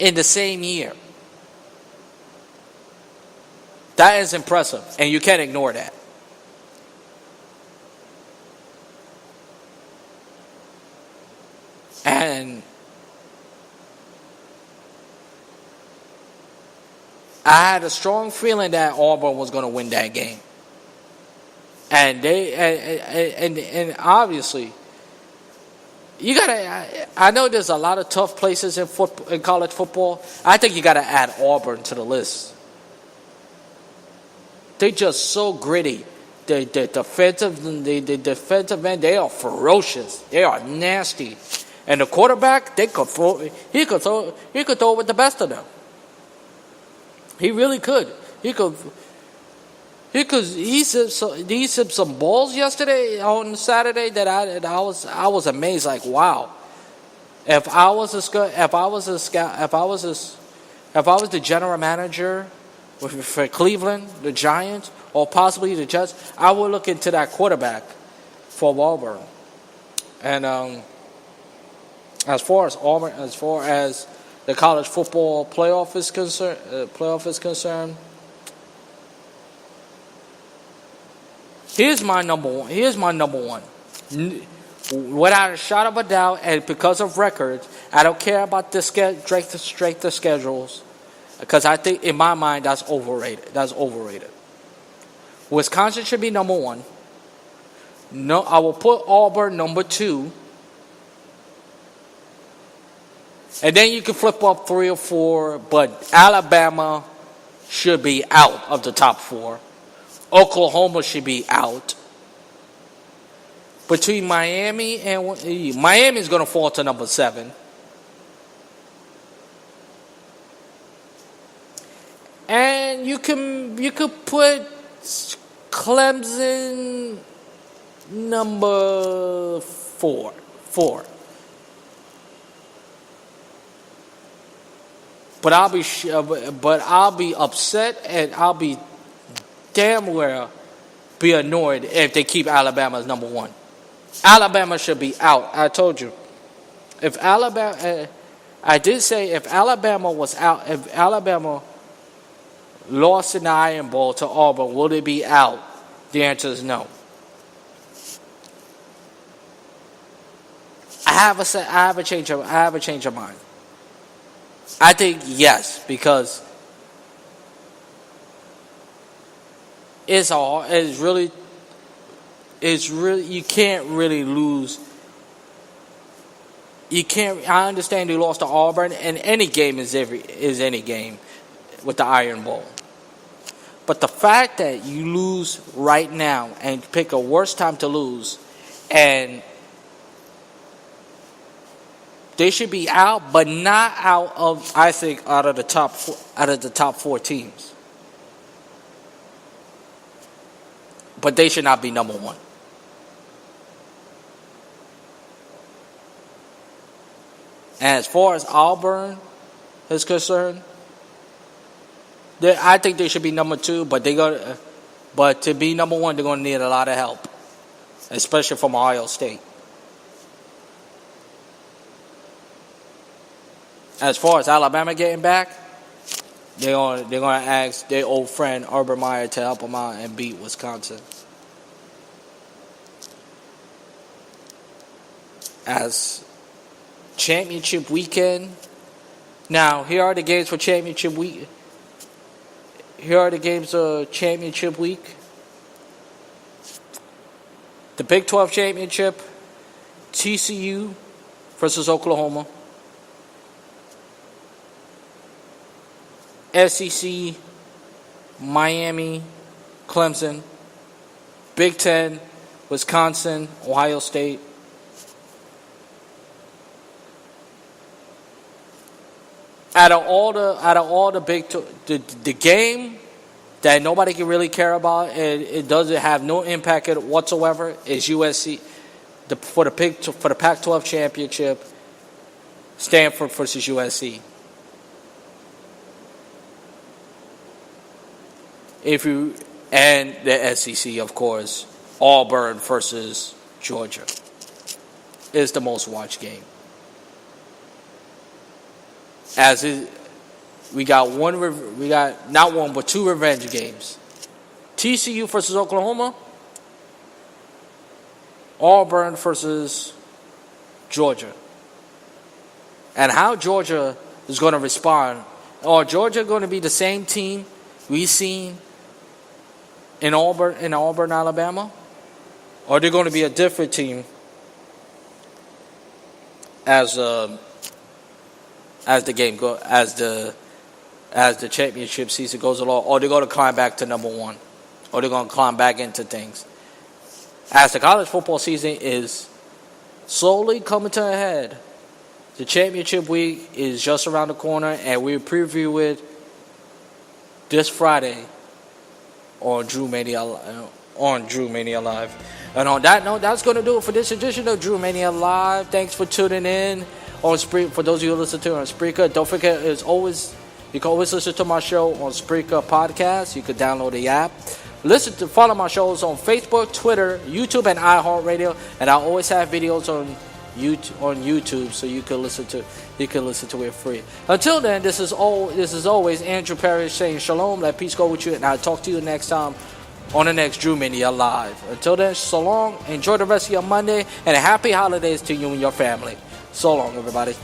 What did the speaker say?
in the same year. That is impressive, and you can't ignore that. And I had a strong feeling that Auburn was going to win that game. And and obviously, you gotta. I know there's a lot of tough places in college football. I think you gotta add Auburn to the list. They're just so gritty. The defensive end, they are ferocious. They are nasty. And the quarterback, he could throw with the best of them. He really could. He sipped some balls yesterday on Saturday that I was amazed. Like, wow, if I was the general manager for Cleveland, the Giants, or possibly the Jets, I would look into that quarterback for Auburn. And as far as the college football playoff is concerned, here's my number one. Without a shot of a doubt, and because of records, I don't care about the strength of schedules, because I think in my mind that's overrated. Wisconsin should be number one. No, I will put Auburn number 2. And then you can flip up 3 or 4, but Alabama should be out of the top 4. Oklahoma should be out. Between Miami is going to fall to number 7. And you could put Clemson number 4. But I'll be upset, and I'll be damn well be annoyed if they keep Alabama as number 1. Alabama should be out. I told you. I did say if Alabama was out, if Alabama lost in the Iron Bowl to Auburn, will they be out? The answer is no. I have a change of mind. I think yes, because it's really you can't really lose. You can't. I understand they lost to Auburn, and any game is any game with the Iron Bowl. But the fact that you lose right now and pick a worse time to lose, and they should be out, but not out of, I think, out of the top 4 teams. But they should not be number 1. And as far as Auburn is concerned, I think they should be number 2. But to be number 1, they're going to need a lot of help, especially from Ohio State. As far as Alabama getting back, they're going to ask their old friend Urban Meyer to help them out and beat Wisconsin. As championship weekend, now here are the games for championship week. Here are the games of championship week. The Big 12 championship, TCU versus Oklahoma. SEC, Miami, Clemson. Big 10, Wisconsin, Ohio State. Out of all the Big 12, the game that nobody can really care about, and it doesn't have no impact whatsoever, is USC. For the Pac-12 championship, Stanford versus USC. And the SEC, of course, Auburn versus Georgia is the most watched game. as it, we got not one but two revenge games. TCU versus Oklahoma, Auburn versus Georgia. And how Georgia is going to respond. Or Georgia going to be the same team we seen in Auburn, Alabama? Or they're going to be a different team as the championship season goes along, or they're going to climb back to number one, or they're going to climb back into things. As the college football season is slowly coming to a head, the championship week is just around the corner, and we'll preview it this Friday on Drew Mania Live. And on that note, that's going to do it for this edition of Drew Mania Live. Thanks for tuning in on Spreaker. For those of you who listen to it on Spreaker, don't forget, you can always listen to my show on Spreaker Podcast. You can download the app. Follow my shows on Facebook, Twitter, YouTube, and iHeartRadio. And I always have videos on YouTube, so you can listen to it free. Until then, this is always Andrew Parrish saying shalom. Let peace go with you, and I'll talk to you next time on the next Drew Mania Live. Until then, so long. Enjoy the rest of your Monday, and happy holidays to you and your family. So long, everybody.